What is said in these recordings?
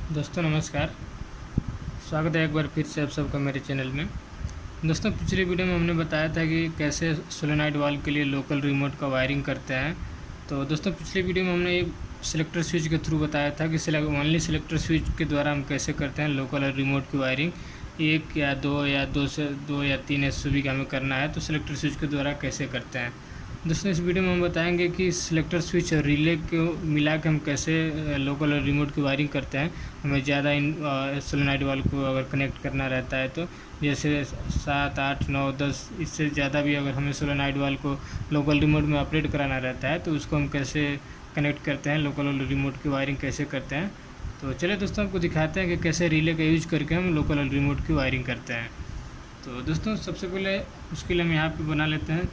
दोस्तों नमस्कार। स्वागत है एक बार फिर से आप सबका मेरे चैनल में। दोस्तों पिछले वीडियो में हमने बताया था कि कैसे सोलेनॉइड वाल्व के लिए लोकल रिमोट का वायरिंग करते हैं। तो दोस्तों पिछले वीडियो में हमने एक सिलेक्टर स्विच के थ्रू बताया था कि ओनली सिलेक्टर स्विच के द्वारा हम कैसे करते हैं लोकल और रिमोट की वायरिंग। एक या दो या तीन एसयूवी का हमें करना है तो सिलेक्टर स्विच के द्वारा कैसे करते हैं। दोस्तों इस वीडियो में हम बताएंगे कि सिलेक्टर स्विच और रिले को मिला के हम कैसे लोकल और रिमोट की वायरिंग करते हैं। हमें ज़्यादा इन सोलेनॉइड वाल्व को अगर कनेक्ट करना रहता है तो जैसे 7, 8, 9, 10 इससे ज़्यादा भी अगर हमें सोलेनॉइड वाल्व को लोकल रिमोट में ऑपरेट कराना रहता है तो उसको हम कैसे कनेक्ट करते हैं, लोकल और रिमोट की वायरिंग कैसे करते हैं। तो चलिए दोस्तों आपको दिखाते हैं कि कैसे रिले का यूज करके हम लोकल और रिमोट की वायरिंग करते हैं। तो दोस्तों सबसे पहले उसके लिए हम यहाँ पे बना लेते हैं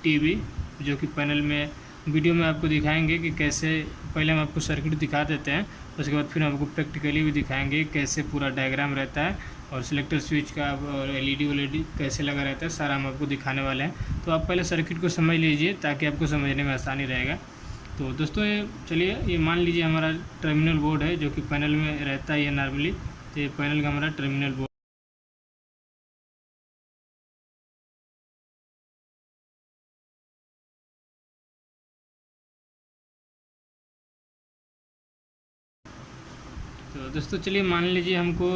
टीवी, जो कि पैनल में वीडियो में आपको दिखाएंगे कि कैसे। पहले हम आपको सर्किट दिखा देते हैं, उसके बाद फिर हम आपको प्रैक्टिकली भी दिखाएंगे कैसे पूरा डायग्राम रहता है और सिलेक्टर स्विच का और एलईडी कैसे लगा रहता है, सारा हम आपको दिखाने वाले हैं। तो आप पहले सर्किट को समझ लीजिए ताकि आपको समझने में आसानी रहेगा। तो दोस्तों चलिए ये मान लीजिए हमारा टर्मिनल बोर्ड है जो कि पैनल में रहता है ये नॉर्मली। तो ये पैनल का हमारा टर्मिनल बोर्ड। तो दोस्तों चलिए मान लीजिए हमको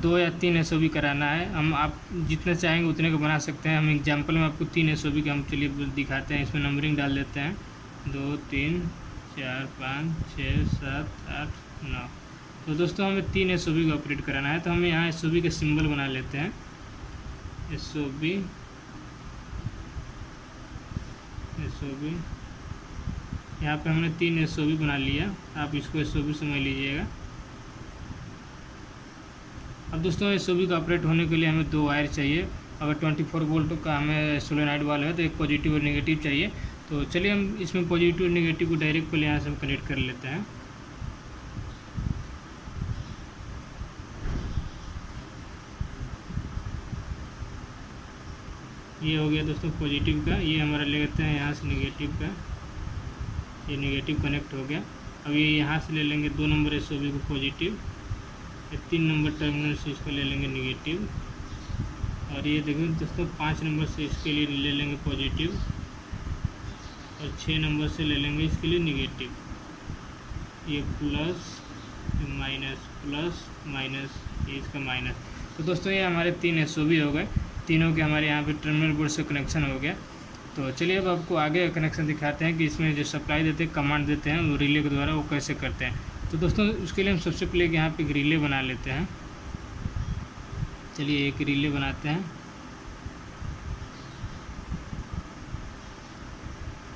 2 या 3 एसओबी कराना है। हम आप जितने चाहेंगे उतने को बना सकते हैं। हम एग्जांपल में आपको 3 एसओबी का हम चलिए दिखाते हैं। इसमें नंबरिंग डाल देते हैं 2, 3, 4, 5, 6, 7, 8, 9। तो दोस्तों हमें 3 एसओबी का ऑपरेट कराना है तो हम यहाँ एसओबी का सिंबल बना लेते हैं। एसओबी यहाँ पे हमने 3 एसओबी बना लिया। आप इसको एसओबी समझ लीजिएगा। अब दोस्तों एसओबी का ऑपरेट होने के लिए हमें 2 वायर चाहिए। अगर 24 वोल्ट का हमें सोलेनॉइड वाल्व है तो एक पॉजिटिव और नेगेटिव चाहिए। तो चलिए हम इसमें पॉजिटिव और नेगेटिव को डायरेक्ट पहले यहाँ से हम कनेक्ट कर लेते हैं। ये हो गया दोस्तों पॉजिटिव का, ये हमारा ले लेते हैं यहाँ से नेगेटिव का। ये नेगेटिव कनेक्ट हो गया। अब ये यहाँ से ले लेंगे 2 नंबर एसओबी को पॉजिटिव, 3 नंबर टर्मिनल से इसको ले लेंगे नेगेटिव, और ये देखिए दोस्तों 5 नंबर से इसके लिए ले लेंगे पॉजिटिव और 6 नंबर से ले लेंगे इसके लिए नेगेटिव। ये प्लस, माइनस, प्लस माइनस, ये इसका माइनस। तो दोस्तों ये हमारे 3 एसओबी हो गए। तीनों के हमारे यहाँ पे टर्मिनल बोर्ड से कनेक्शन हो गया। तो चलिए अब आपको आगे कनेक्शन दिखाते हैं कि इसमें जो सप्लाई देते हैं, कमांड देते हैं वो रिले के द्वारा वो कैसे करते हैं। तो दोस्तों उसके लिए हम सबसे पहले यहाँ पे एक रिले बना लेते हैं। चलिए एक रिले बनाते हैं।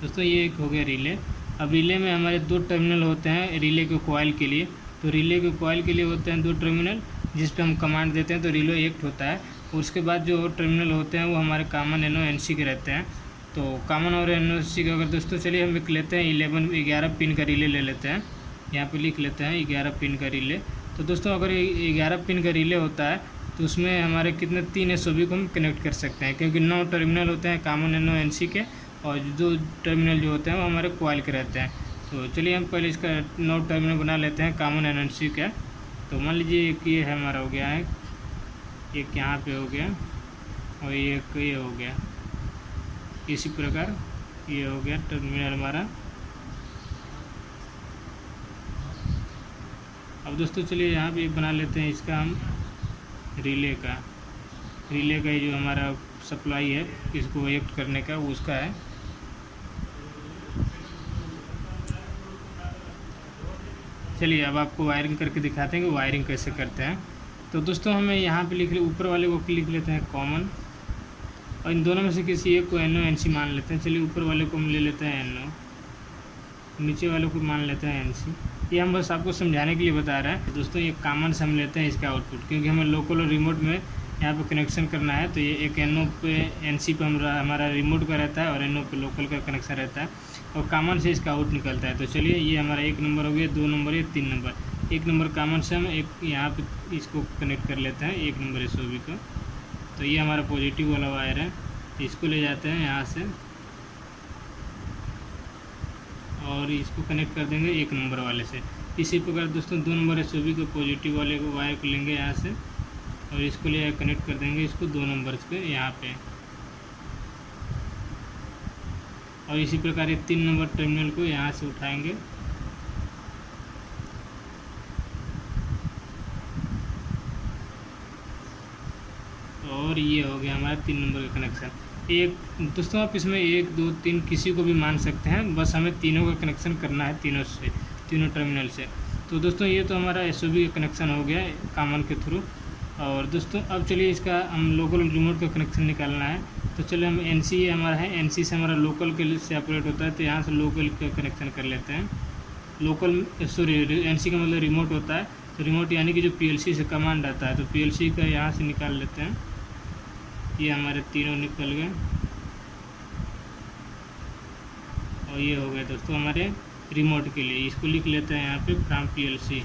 दोस्तों ये एक हो गया रिले। अब रिले में हमारे 2 टर्मिनल होते हैं रिले के कॉइल के लिए। तो रिले के कॉइल के लिए होते हैं 2 टर्मिनल जिस पे हम कमांड देते हैं तो रिले एक्ट होता है। उसके बाद जो टर्मिनल होते हैं वो हमारे कॉमन NO-NC के रहते हैं। तो कॉमन और NO-NC का अगर दोस्तों चलिए हम एक लेते हैं 11 पिन का रिले ले लेते हैं। यहाँ पे लिख लेते हैं 11 पिन का रिले। तो दोस्तों अगर 11 पिन का रिले होता है तो उसमें हमारे कितने 3 एसओबी को हम कनेक्ट कर सकते हैं, क्योंकि 9 टर्मिनल होते हैं कॉमन NO-NC के और 2 टर्मिनल जो होते हैं वो हमारे कॉइल के रहते हैं। तो चलिए हम पहले इसका 9 टर्मिनल बना लेते हैं कॉमन NO-NC का। तो मान लीजिए एक ये है हमारा हो गया है, एक यहाँ पे हो गया और एक ये हो गया। इसी प्रकार ये हो गया टर्मिनल हमारा। अब दोस्तों चलिए यहाँ पे बना लेते हैं इसका हम रिले का ये जो हमारा सप्लाई है इसको एक्ट करने का वो उसका है। चलिए अब आपको वायरिंग करके दिखाते हैं कि वायरिंग कैसे करते हैं। तो दोस्तों हमें यहाँ पे लिख ले, ऊपर वाले को लिख लेते हैं कॉमन और इन दोनों में से किसी एक को NO-NC मान लेते हैं। चलिए ऊपर वाले को हम ले लेते हैं NO, नीचे वाले को मान लेते हैं NC। ये हम बस आपको समझाने के लिए बता रहे हैं। दोस्तों ये कॉमन से हम लेते हैं इसका आउटपुट, क्योंकि हमें लोकल और रिमोट में यहाँ पे कनेक्शन करना है। तो ये एक NO पे NC पे हमारा रिमोट का रहता है और NO पे लोकल का कनेक्शन रहता है और कॉमन से इसका आउट निकलता है। तो चलिए ये हमारा 1 नंबर हो गया, 2 नंबर, ये 3 नंबर। 1 नंबर कॉमन से हम एक यहाँ पे इसको कनेक्ट कर लेते हैं 1 नंबर एसओबी को। तो ये हमारा पॉजिटिव वाला वायर है, इसको ले जाते हैं यहाँ से और इसको कनेक्ट कर देंगे 1 नंबर वाले से। इसी प्रकार दोस्तों 2 नंबर SOB के पॉजिटिव वाले को वायर को लेंगे यहाँ से और इसको ले कनेक्ट कर देंगे इसको 2 नंबर पे यहाँ पे। और इसी प्रकार 3 नंबर टर्मिनल को यहाँ से उठाएंगे और ये हो गया हमारा 3 नंबर का कनेक्शन। एक दोस्तों आप इसमें 1 2 3 किसी को भी मान सकते हैं, बस हमें तीनों का कनेक्शन करना है, तीनों टर्मिनल से। तो दोस्तों ये तो हमारा SOB का कनेक्शन हो गया कॉमन के थ्रू। और दोस्तों अब चलिए इसका हम लोकल रिमोट का कनेक्शन निकालना है। तो चलिए हम NC हमारा है, NC से हमारा लोकल के लिए सेपरेट होता है, तो यहाँ से लोकल का कनेक्शन कर लेते हैं। लोकल NC का मतलब रिमोट होता है, तो रिमोट यानी कि जो PLC से कमांड आता है, तो PLC का यहाँ से निकाल लेते हैं। ये हमारे तीनों निकल गए और ये हो गए दोस्तों हमारे रिमोट के लिए। इसको लिख लेते हैं यहाँ पे फ्रॉम PLC,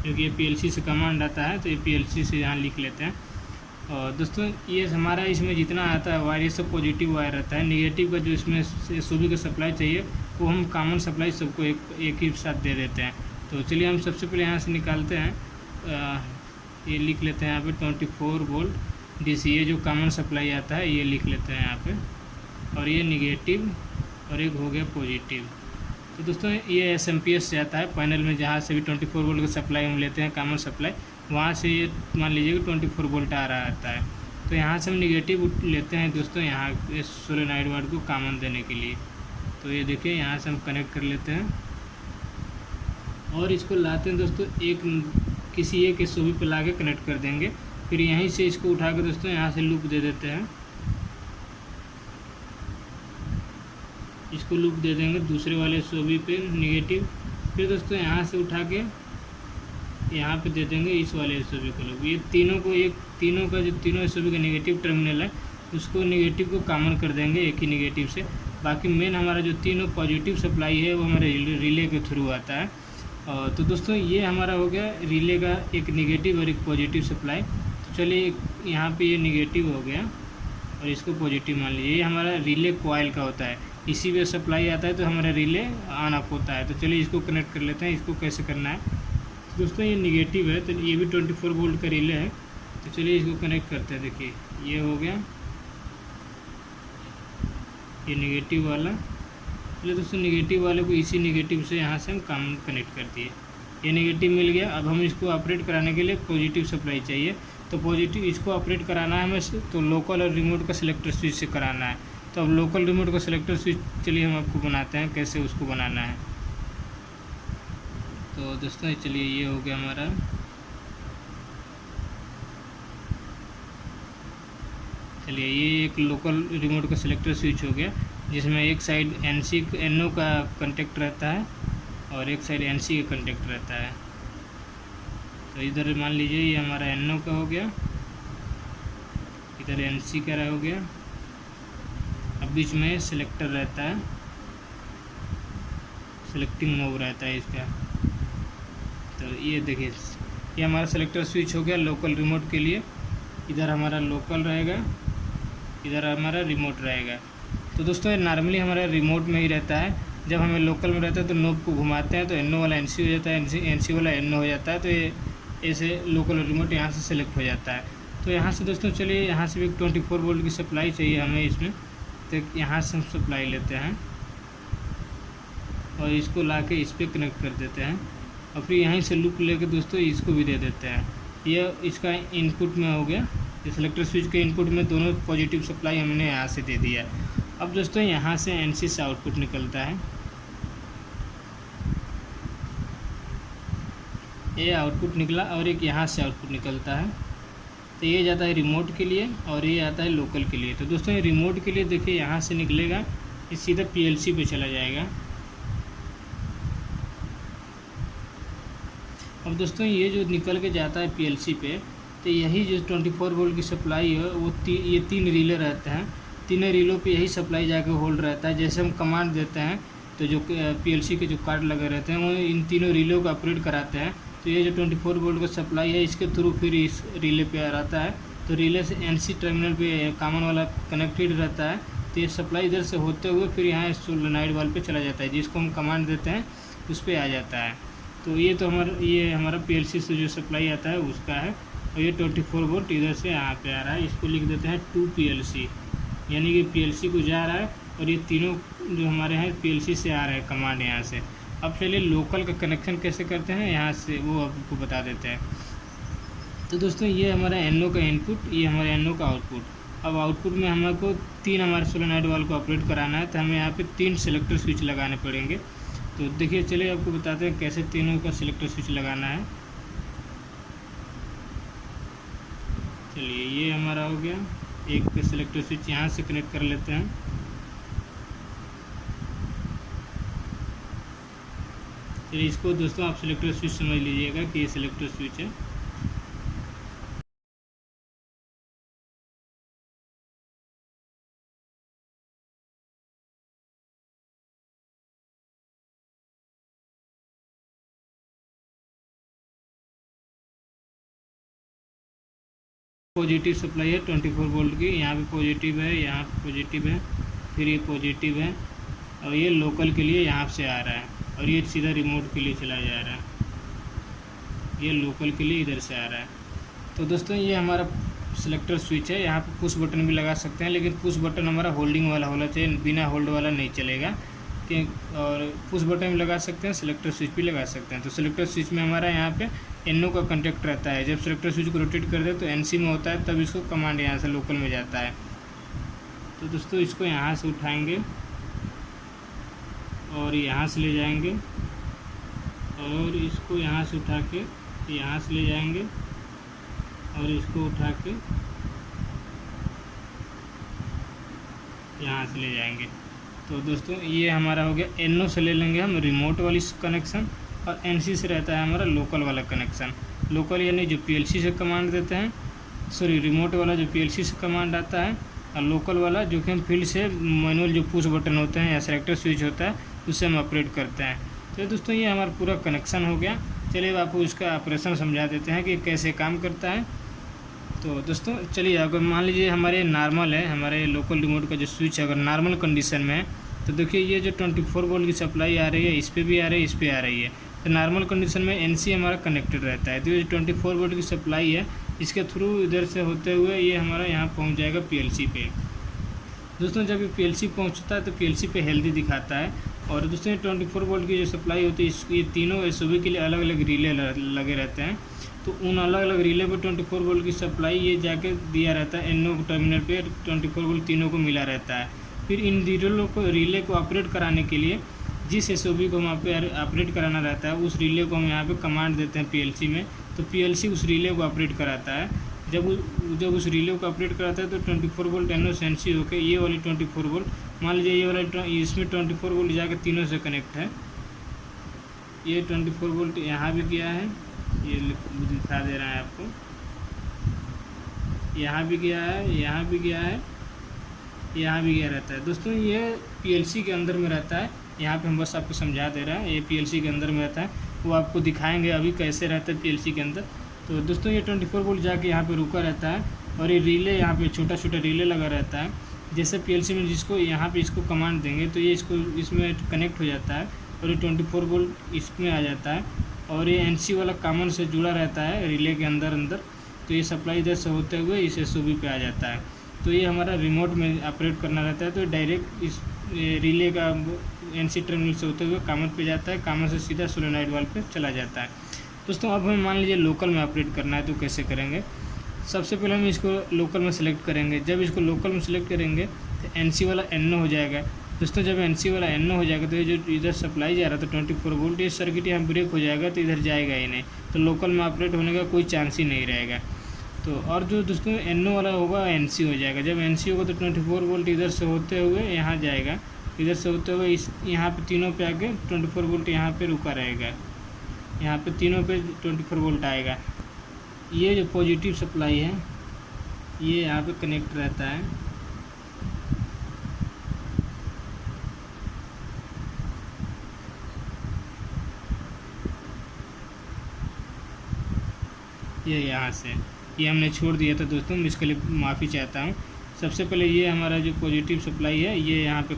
क्योंकि ये PLC से कमांड आता है, तो ये PLC से यहाँ लिख लेते हैं। और दोस्तों ये हमारा इसमें जितना आता है वायर, ये सब पॉजिटिव वायर रहता है। नेगेटिव का जो इसमें SOB का सप्लाई चाहिए वो हम कॉमन सप्लाई सबको एक ही साथ दे देते हैं। तो चलिए हम सबसे पहले यहाँ से निकालते हैं। ये लिख लेते हैं यहाँ पे 24 वोल्ट DC, ये जो कॉमन सप्लाई आता है ये लिख लेते हैं यहाँ पे। और ये निगेटिव और एक हो गया पॉजिटिव। तो दोस्तों ये SMPS से आता है पैनल में, जहाँ से भी 24 वोल्ट का सप्लाई हम लेते हैं कॉमन सप्लाई, वहाँ से ये मान लीजिए कि 24 वोल्ट आ रहा आता है। तो यहाँ से हम निगेटिव लेते हैं दोस्तों यहाँ सोलेनॉइड वायर को कॉमन देने के लिए। तो ये देखिए यहाँ से हम कनेक्ट कर लेते हैं और इसको लाते हैं दोस्तों किसी एक SOB पे ला के कनेक्ट कर देंगे। फिर यहीं से इसको उठा के दोस्तों यहाँ से लूप दे देते हैं, इसको लूप दे देंगे दूसरे वाले SOB पे निगेटिव। फिर दोस्तों यहाँ से उठा के यहाँ पे दे देंगे इस वाले SOB को लूप। ये तीनों का जो तीनों SOB का निगेटिव टर्मिनल है उसको निगेटिव को कॉमन कर देंगे एक ही निगेटिव से। बाकी मेन हमारा जो तीनों पॉजिटिव सप्लाई है वो हमारे रिले के थ्रू आता है। तो दोस्तों ये हमारा हो गया रिले का एक निगेटिव और एक पॉजिटिव सप्लाई। तो चलिए यहाँ पे ये निगेटिव हो गया और इसको पॉजिटिव मान लीजिए। ये हमारा रिले कॉइल का होता है, इसी पे सप्लाई आता है तो हमारा रिले ऑन ऑफ होता है। तो चलिए इसको कनेक्ट कर लेते हैं। इसको कैसे करना है दोस्तों, ये निगेटिव है तो ये भी 24 वोल्ट का रिले है। तो चलिए इसको कनेक्ट करते हैं। देखिए ये हो गया ये निगेटिव वाला। चलिए दोस्तों निगेटिव वाले को इसी निगेटिव से यहाँ से हम कॉमन कनेक्ट कर दिए। ये निगेटिव मिल गया। अब हम इसको ऑपरेट कराने के लिए पॉजिटिव सप्लाई चाहिए, तो पॉजिटिव इसको ऑपरेट कराना है हमें, तो लोकल और रिमोट का सिलेक्टर स्विच से कराना है। तो अब लोकल रिमोट का सिलेक्टर स्विच चलिए हम आपको बनाते हैं कैसे उसको बनाना है। तो दोस्तों चलिए ये हो गया हमारा, चलिए ये एक लोकल रिमोट का सिलेक्टर स्विच हो गया, जिसमें एक साइड NO का कॉन्टेक्ट रहता है और एक साइड NC का कॉन्टेक्ट रहता है। तो इधर मान लीजिए ये हमारा NO का हो गया, इधर NC का हो गया। अब बीच में सिलेक्टर रहता है, सिलेक्टिंग नोब रहता है इसका। तो ये देखिए ये हमारा सिलेक्टर स्विच हो गया लोकल रिमोट के लिए। इधर हमारा लोकल रहेगा, इधर हमारा रिमोट रहेगा। तो दोस्तों ये नॉर्मली हमारा रिमोट में ही रहता है। जब हमें लोकल में रहता है तो नोब को घुमाते हैं तो NO वाला NC हो जाता है, NC वाला NO हो जाता है। तो ये ऐसे लोकल रिमोट यहाँ से सेलेक्ट हो जाता है। तो यहाँ से दोस्तों चलिए यहाँ से भी 24 वोल्ट की सप्लाई चाहिए हमें इसमें, तो यहाँ से हम सप्लाई लेते हैं और इसको ला के इस पर कनेक्ट कर देते हैं और फिर यहीं से लूप लेके दोस्तों इसको भी दे देते हैं। ये इसका इनपुट में हो गया, इस सिलेक्टर स्विच के इनपुट में दोनों पॉजिटिव सप्लाई हमने यहाँ से दे दिया। अब दोस्तों यहाँ से NC से आउटपुट निकलता है, ये आउटपुट निकला और एक यहाँ से आउटपुट निकलता है। तो ये जाता है रिमोट के लिए और ये आता है लोकल के लिए। तो दोस्तों ये रिमोट के लिए देखिए यहाँ से निकलेगा, ये सीधा PLC पे चला जाएगा। अब दोस्तों ये जो निकल के जाता है PLC पे, तो यही जो 24 वोल्ट की सप्लाई है वो ये 3 रिले रहते हैं। तीनों रिलों पे यही सप्लाई जाके होल्ड रहता है। जैसे हम कमांड देते हैं तो जो PLC के जो कार्ड लगे रहते हैं वो इन तीनों रिलों को ऑपरेट कराते हैं। तो ये जो 24 वोल्ट का सप्लाई है इसके थ्रू फिर इस रिले पे रहता है। तो रिले से NC टर्मिनल पे कॉमन वाला कनेक्टेड रहता है। तो ये सप्लाई इधर से होते हुए फिर यहाँ सोलेनॉइड वाल्व पे चला जाता है, जिसको हम कमांड देते हैं उस पर आ जाता है। तो ये हमारा पीएलसी से जो सप्लाई आता है उसका है, और ये 24 वोल्ट इधर से यहाँ पे आ रहा है। इसको लिख देते हैं 2 PLC, यानी कि पीएलसी को जा रहा है और ये तीनों जो हमारे हैं पीएलसी से आ रहे हैं कमांड यहाँ से। अब चलिए लोकल का कनेक्शन कैसे करते हैं यहाँ से वो आपको बता देते हैं। तो दोस्तों ये हमारा NO का इनपुट, ये हमारा NO का आउटपुट। अब आउटपुट में हमको 3 हमारे सोलेनॉइड वाल्व को ऑपरेट कराना है, तो हमें यहाँ पे 3 सिलेक्टर स्विच लगाने पड़ेंगे। तो देखिए चलिए आपको बताते हैं कैसे तीनों का सिलेक्टर स्विच लगाना है। चलिए ये हमारा हो गया, एक सिलेक्टर स्विच यहाँ से कनेक्ट कर लेते हैं। चलिए इसको दोस्तों आप सिलेक्टर स्विच समझ लीजिएगा कि ये सिलेक्टर स्विच है। पॉजिटिव सप्लाई है 24 वोल्ट की, यहाँ पे पॉजिटिव है, यहाँ पे पॉजिटिव है, फिर ये पॉजिटिव है, और ये लोकल के लिए यहाँ से आ रहा है, और ये सीधा रिमोट के लिए चला जा रहा है, ये लोकल के लिए इधर से आ रहा है। तो दोस्तों ये हमारा सिलेक्टर स्विच है। यहाँ पे पुश बटन भी लगा सकते हैं, लेकिन पुश बटन हमारा होल्डिंग वाला होना चाहिए, बिना होल्ड वाला नहीं चलेगा। और पुश बटन भी लगा सकते हैं, सिलेक्टर स्विच भी लगा सकते हैं। तो सिलेक्टर स्विच में हमारा यहाँ पे NO का कॉन्टैक्ट रहता है। जब सिलेक्टर स्विच को रोटेट कर दे तो NC में होता है, तब इसको कमांड यहाँ से लोकल में जाता है। तो दोस्तों इसको यहाँ से उठाएंगे और यहाँ से ले जाएंगे, और इसको यहाँ से उठा के यहाँ से ले जाएंगे, और इसको उठा के यहाँ से ले जाएंगे। तो दोस्तों ये हमारा हो गया। NO से ले लेंगे हम रिमोट वाली कनेक्शन, और NC से रहता है हमारा लोकल वाला कनेक्शन। लोकल यानी जो PLC से कमांड देते हैं, सॉरी रिमोट वाला जो PLC से कमांड आता है, और लोकल वाला जो कि हम फील्ड से मैनुअल जो पुश बटन होते हैं या सेलेक्टर स्विच होता है उससे हम ऑपरेट करते हैं। तो दोस्तों ये हमारा पूरा कनेक्शन हो गया। चलिए आपको इसका ऑपरेशन समझा देते हैं कि कैसे काम करता है। तो दोस्तों चलिए, अगर मान लीजिए हमारे नॉर्मल है, हमारे लोकल रिमोट का जो स्विच है अगर नॉर्मल कंडीशन में है, तो देखिए ये जो 24 वोल्ट की सप्लाई आ रही है, इस पर भी आ रही है, इस पर आ रही है। तो नॉर्मल कंडीशन में NC हमारा कनेक्टेड रहता है। तो ये 24 वोल्ट की सप्लाई है, इसके थ्रू इधर से होते हुए ये हमारा यहाँ पहुँच जाएगा PLC पे। दोस्तों जब ये PLC पहुँचता है तो PLC पे हेल्दी दिखाता है। और दोस्तों 24 वोल्ट की जो सप्लाई होती है, ये तीनों SOB के लिए अलग अलग रिले लगे रहते हैं। तो उन अलग अलग रिले पर 24 वोल्ट की सप्लाई ये जाके दिया रहता है, NO टर्मिनल पे 24 वोल्ट तीनों को मिला रहता है। फिर इन रिले को ऑपरेट कराने के लिए जिस SOB को वहाँ पे ऑपरेट कराना रहता है, उस रिले को हम यहाँ पे कमांड देते हैं PLC में। तो PLC उस रिले को ऑपरेट कराता है। जब उस रिले को ऑपरेट कराता है तो 24 वोल्ट NO से NC होकर ये वाली 24 वोल्ट, मान लीजिए ये वाला इसमें 24 वोल्ट जाकर तीनों से कनेक्ट है। ये 24 वोल्ट यहाँ भी गया है, ये दिखा दे रहा है आपको, यहाँ भी गया है, यहाँ भी गया है, यहाँ भी गया रहता है। दोस्तों ये PLC के अंदर में रहता है, यहाँ पे हम बस आपको समझा दे रहे हैं, ये PLC के अंदर में रहता है। वो आपको दिखाएंगे अभी कैसे रहता है PLC के अंदर। तो दोस्तों ये 24 वोल्ट जाके यहाँ पे रुका रहता है, और ये रिले यहाँ पे छोटा छोटा रिले लगा रहता है। जैसे PLC में जिसको यहाँ पे इसको कमांड देंगे तो ये इसमें कनेक्ट हो जाता है, और ये 24 वोल्ट इसमें आ जाता है, और ये NC वाला कॉमन से जुड़ा रहता है रिले के अंदर। तो ये सप्लाई इधर से होते हुए इस SOB पे आ जाता है। तो ये हमारा रिमोट में ऑपरेट करना रहता है, तो डायरेक्ट इस रिले का NC टर्मिनल से होते हुए कॉमन पे जाता है, कॉमन से सीधा सोलेनॉइड वाल्व पे चला जाता है। दोस्तों अब हमें मान लीजिए लोकल में ऑपरेट करना है, तो कैसे करेंगे। सबसे पहले हम इसको लोकल में सेलेक्ट करेंगे। जब इसको लोकल में सेलेक्ट करेंगे तो NC वाला NO हो जाएगा। दोस्तों जब NC वाला NO हो जाएगा तो ये जो इधर सप्लाई जा रहा था 24 वोल्ट, ये सर्किट यहाँ ब्रेक हो जाएगा, तो इधर जाएगा ही नहीं, तो लोकल में ऑपरेट होने का कोई चांस ही नहीं रहेगा। तो और जो दोस्तों NO वाला होगा NC हो जाएगा। जब NC होगा तो 24 वोल्ट इधर से होते हुए यहाँ जाएगा, इधर से होते हुए इस यहाँ पे तीनों पे आके 24 वोल्ट यहाँ पे रुका रहेगा, यहाँ पे तीनों पे 24 वोल्ट आएगा। ये जो पॉजिटिव सप्लाई है ये यहाँ पे कनेक्ट रहता है, ये यहाँ से, ये हमने छोड़ दिया था दोस्तों, मैं इसके लिए माफ़ी चाहता हूँ। सबसे पहले ये हमारा जो पॉजिटिव सप्लाई है ये यहाँ पे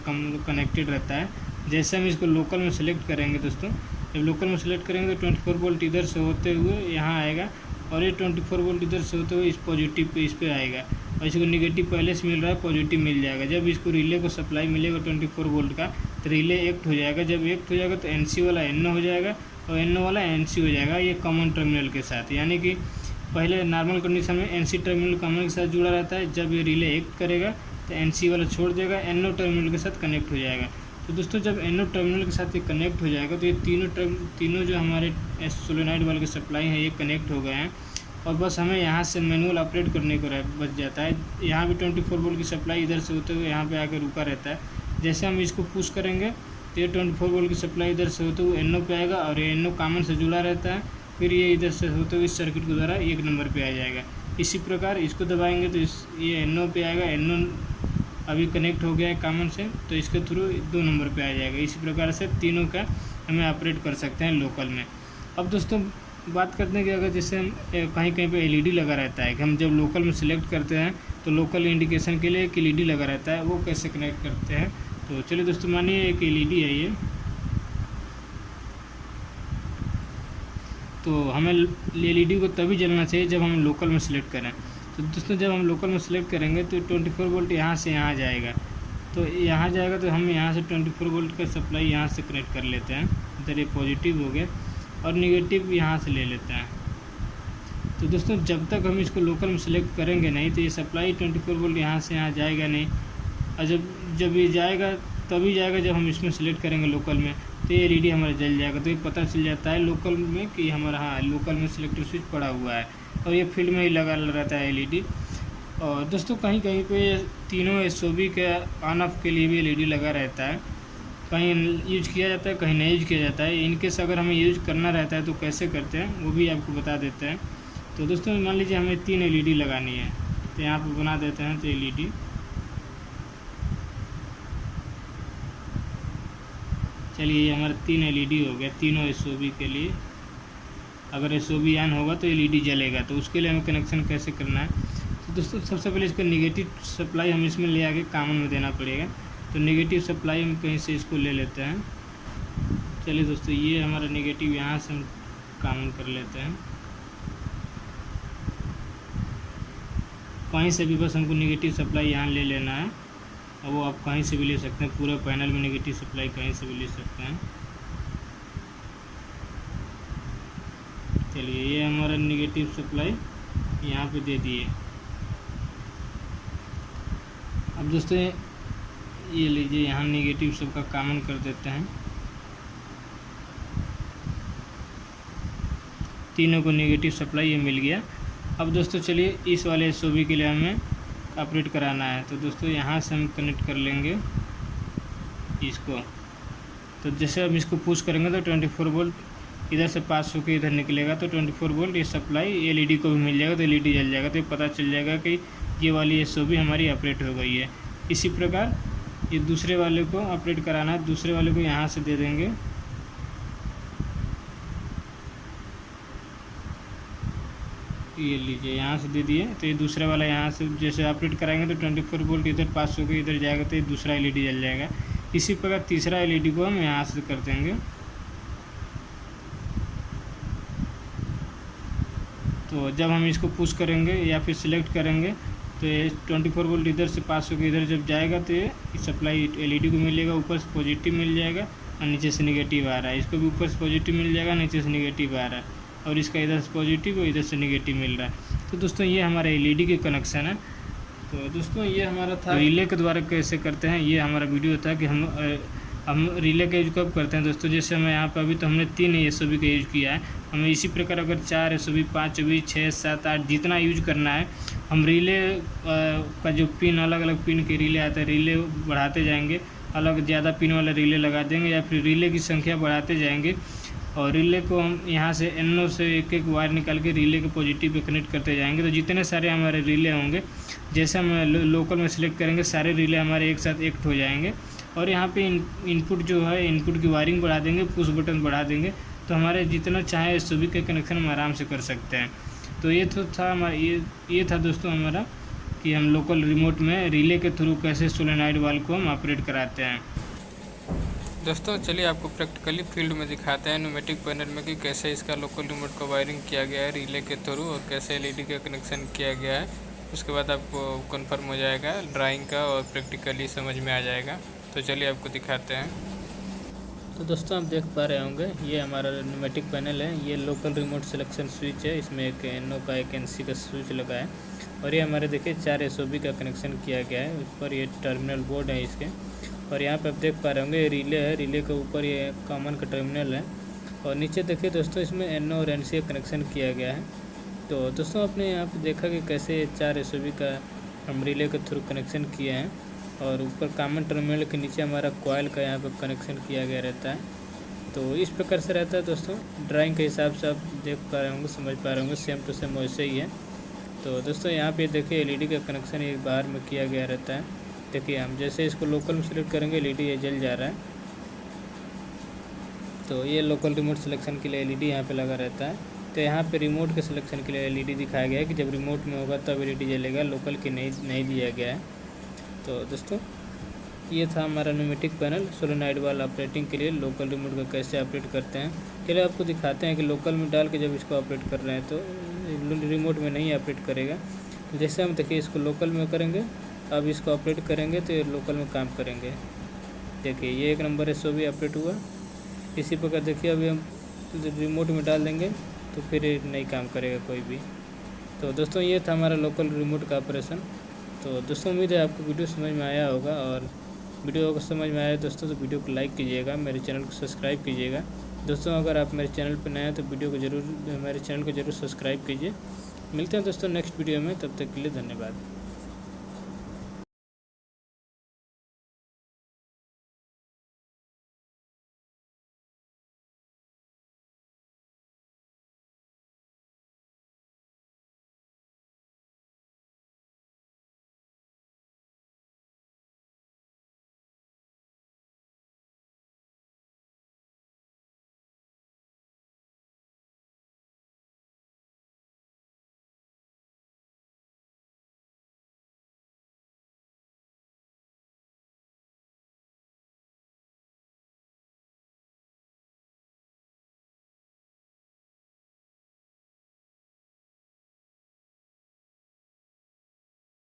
कनेक्टेड रहता है। जैसे हम इसको लोकल में सेलेक्ट करेंगे दोस्तों, जब लोकल में सेलेक्ट करेंगे तो 24 वोल्ट इधर से होते हुए यहाँ आएगा और ये 24 वोल्ट इधर से होते हुए इस पॉजिटिव पे इस पे आएगा और इसको निगेटिव पहले से मिल रहा है, पॉजिटिव मिल जाएगा। जब इसको रिले को सप्लाई मिलेगा 24 वोल्ट का तो रिले एक्ट हो जाएगा। जब एक्ट हो जाएगा तो NC वाला NO हो जाएगा और NO वाला NC हो जाएगा, ये कॉमन टर्मिनल के साथ। यानी कि पहले नॉर्मल कंडीशन में NC टर्मिनल कॉमन के साथ जुड़ा रहता है, जब ये रिले एक्ट करेगा तो NC वाला छोड़ देगा, NO टर्मिनल के साथ कनेक्ट हो जाएगा। तो दोस्तों जब NO टर्मिनल के साथ ये कनेक्ट हो जाएगा तो ये तीनों जो हमारे सोलेनॉइड वाले के सप्लाई हैं ये कनेक्ट हो गए हैं और बस हमें यहाँ से मैनुअल ऑपरेट करने को बच जाता है। यहाँ भी 24 वोल्ट की सप्लाई इधर से होते हुए यहाँ पे आकर रुका रहता है। जैसे हम इसको पुश करेंगे तो ये 24 वोल्ट की सप्लाई इधर से होते हुए NO पे आएगा और ये NO कॉमन से जुड़ा रहता है, फिर ये इधर से होते हुए इस सर्किट के द्वारा 1 नंबर पे आ जाएगा। इसी प्रकार इसको दबाएंगे तो ये NO पे आएगा, NO अभी कनेक्ट हो गया है कॉमन से, तो इसके थ्रू 2 नंबर पे आ जाएगा। इसी प्रकार से तीनों का हमें ऑपरेट कर सकते हैं लोकल में। अब दोस्तों बात करते हैं कि अगर जैसे कहीं कहीं पे LED लगा रहता है कि हम जब लोकल में सिलेक्ट करते हैं तो लोकल इंडिकेशन के लिए एक LED लगा रहता है, वो कैसे कनेक्ट करते हैं। तो चलिए दोस्तों, मानिए एक LED है ये, तो हमें LED को तभी जलना चाहिए जब हम लोकल में सिलेक्ट करें। तो दोस्तों जब हम लोकल में सिलेक्ट करेंगे तो 24 वोल्ट यहाँ से यहाँ जाएगा, तो यहाँ जाएगा तो हम यहाँ से 24 वोल्ट का सप्लाई यहाँ से कनेक्ट कर लेते हैं। इधर ये पॉजिटिव हो गया और निगेटिव यहाँ से ले लेते हैं। तो दोस्तों जब तक हम इसको लोकल में सिलेक्ट करेंगे नहीं तो ये सप्लाई 24 वोल्ट यहाँ से यहाँ जाएगा नहीं, और जब ये जाएगा तभी जाएगा जब हम इसमें सिलेक्ट करेंगे लोकल में, तो ये LED हमारा जल जाएगा। तो ये पता चल जाता है लोकल में कि हमारा हाँ लोकल में सिलेक्टर स्विच पड़ा हुआ है और ये फील्ड में ही लगा रहता है LED। और दोस्तों कहीं कहीं पे तीनों SOB के ऑन ऑफ के लिए भी LED लगा रहता है, कहीं यूज किया जाता है कहीं नहीं यूज किया जाता है। इनकेस अगर हमें यूज करना रहता है तो कैसे करते हैं वो भी आपको बता देते हैं। तो दोस्तों मान लीजिए हमें 3 LED लगानी है, तो यहाँ पर बना देते हैं तो LED। चलिए ये हमारा 3 LED हो गया तीनों SOB के लिए। अगर SOB ऑन होगा तो LED जलेगा, तो उसके लिए हमें कनेक्शन कैसे करना है। तो दोस्तों सबसे पहले इसका निगेटिव सप्लाई हम इसमें ले आके कॉमन में देना पड़ेगा। तो नेगेटिव सप्लाई हम कहीं से इसको ले लेते हैं। चलिए दोस्तों ये हमारा नेगेटिव यहाँ से हम कॉमन कर लेते हैं, कहीं से भी बस हमको नेगेटिव सप्लाई यहाँ ले लेना है, और वो आप कहीं से भी ले सकते हैं, पूरे पैनल में नेगेटिव सप्लाई कहीं से भी ले सकते हैं। चलिए ये हमारा नेगेटिव सप्लाई यहाँ पे दे दिए। अब दोस्तों ये लीजिए यहाँ नेगेटिव सबका कॉमन कर देते हैं, तीनों को नेगेटिव सप्लाई ये मिल गया। अब दोस्तों चलिए इस वाले SOB के लिए हमें ऑपरेट कराना है। तो दोस्तों यहाँ से हम कनेक्ट कर लेंगे इसको। तो जैसे हम इसको पुश करेंगे तो 24 वोल्ट इधर से पास होकर इधर निकलेगा, तो 24 वोल्ट ये सप्लाई LED को भी मिल जाएगा, तो LED जल जाएगा। तो ये पता चल जाएगा कि ये वाली SOB हमारी ऑपरेट हो गई है। इसी प्रकार ये दूसरे वाले को ऑपरेट कराना है, दूसरे वाले को यहाँ से दे देंगे। ये लीजिए यहाँ से दे दिए, तो ये दूसरा वाला यहाँ से जैसे ऑपरेट कराएंगे तो 24 वोल्ट इधर पास होकर इधर जाएगा, तो ये दूसरा LED जल जाएगा। इसी प्रकार तीसरा LED को हम यहाँ से कर देंगे। तो जब हम इसको पुश करेंगे या फिर सिलेक्ट करेंगे तो ये 24 वोल्ट इधर से पास होकर इधर जब जाएगा तो ये सप्लाई LED को मिलेगा, ऊपर से पॉजिटिव मिल जाएगा और नीचे से नेगेटिव आ रहा है। इसको भी ऊपर से पॉजिटिव मिल जाएगा, नीचे से नेगेटिव आ रहा है, और इसका इधर से पॉजिटिव और इधर से नेगेटिव मिल रहा है। तो दोस्तों ये हमारा LED के कनेक्शन है। तो दोस्तों ये हमारा था रिले के द्वारा कैसे करते हैं, ये हमारा वीडियो था कि हम रिले का यूज कब करते हैं। दोस्तों जैसे हमें यहाँ पर अभी तो हमने 3 SOB का यूज किया है, हमें इसी प्रकार अगर 4 SOB 5 SOB 6 7 8 जितना यूज करना है, हम रिले का जो पिन अलग अलग पिन के रिले आते हैं रिले बढ़ाते जाएंगे, अलग ज़्यादा पिन वाला रिले लगा देंगे या फिर रिले की संख्या बढ़ाते जाएंगे। और रिले को हम यहाँ से NO से एक एक वायर निकाल के रिले के पॉजिटिव पे कनेक्ट करते जाएंगे। तो जितने सारे हमारे रिले होंगे, जैसे हम लोकल में सिलेक्ट करेंगे सारे रिले हमारे एक साथ एक्ट हो जाएंगे। और यहाँ पे इनपुट जो है इनपुट की वायरिंग बढ़ा देंगे, पुश बटन बढ़ा देंगे, तो हमारे जितना चाहे SOB के कनेक्शन हम आराम से कर सकते हैं। तो ये तो था हमारा ये था दोस्तों हमारा कि हम लोकल रिमोट में रिले के थ्रू कैसे सोलेनॉइड वाल्व को हम ऑपरेट कराते हैं। दोस्तों चलिए आपको प्रैक्टिकली फील्ड में दिखाते हैं न्यूमेटिक पैनल में कि कैसे इसका लोकल रिमोट का वायरिंग किया गया है रिले के थ्रू और कैसे एलईडी का कनेक्शन किया गया है। उसके बाद आपको कंफर्म हो जाएगा ड्राइंग का और प्रैक्टिकली समझ में आ जाएगा। तो चलिए आपको दिखाते हैं। तो दोस्तों आप देख पा रहे होंगे ये हमारा न्यूमेटिक पैनल है। ये लोकल रिमोट सिलेक्शन स्विच है। इसमें एक एनओ का एक एनसी का स्विच लगा है और ये हमारे देखिए 4 एसओबी का कनेक्शन किया गया है। उस पर ये टर्मिनल बोर्ड है इसके, और यहाँ पे आप देख पा रहे होंगे ये रिले है। रिले के ऊपर ये कॉमन का टर्मिनल है और नीचे देखिए दोस्तों इसमें एनओ और एनसी का कनेक्शन किया गया है। तो दोस्तों आपने यहाँ पे देखा कि कैसे 4 एसओबी का हम रिले के थ्रू कनेक्शन किए हैं और ऊपर कॉमन टर्मिनल के नीचे हमारा कॉइल का यहाँ पे कनेक्शन किया गया रहता है। तो इस प्रकार से रहता है दोस्तों। ड्राइंग के हिसाब से आप देख पा रहे होंगे, समझ पा रहे होंगे, सेम टू सेम वैसे ही है। तो दोस्तों यहाँ पे देखिए एलईडी का कनेक्शन ये बाहर में किया गया रहता है। देखिए हम जैसे इसको लोकल में सेलेक्ट करेंगे एलईडी ये जल जा रहा है। तो ये लोकल रिमोट सिलेक्शन के लिए एलईडी यहाँ पे लगा रहता है। तो यहाँ पे रिमोट के सिलेक्शन के लिए एलईडी दिखाया गया है कि जब रिमोट में होगा तब एलईडी जलेगा, लोकल की नहीं दिया गया है। तो दोस्तों ये था हमारा न्यूमेटिक पैनल सोलेनॉइड वाल ऑपरेटिंग के लिए लोकल रिमोट का कैसे ऑपरेट करते हैं। चलिए आपको दिखाते हैं कि लोकल में डाल के जब इसको ऑपरेट कर रहे हैं तो रिमोट में नहीं ऑपरेट करेगा। जैसे हम देखिए इसको लोकल में करेंगे, अब इसको ऑपरेट करेंगे तो ये लोकल में काम करेंगे। देखिए ये 1 नंबर एसओबी ऑपरेट हुआ। इसी प्रकार देखिए अभी हम रिमोट में डाल देंगे तो फिर नहीं काम करेगा कोई भी। तो दोस्तों ये था हमारा लोकल रिमोट का ऑपरेशन। तो दोस्तों उम्मीद है आपको वीडियो समझ में आया होगा, और वीडियो को समझ में आया दोस्तों तो वीडियो को लाइक कीजिएगा, मेरे चैनल को सब्सक्राइब कीजिएगा। दोस्तों अगर आप मेरे चैनल पर नए हैं तो वीडियो को मेरे चैनल को जरूर सब्सक्राइब कीजिए। मिलते हैं दोस्तों नेक्स्ट वीडियो में, तब तक के लिए धन्यवाद।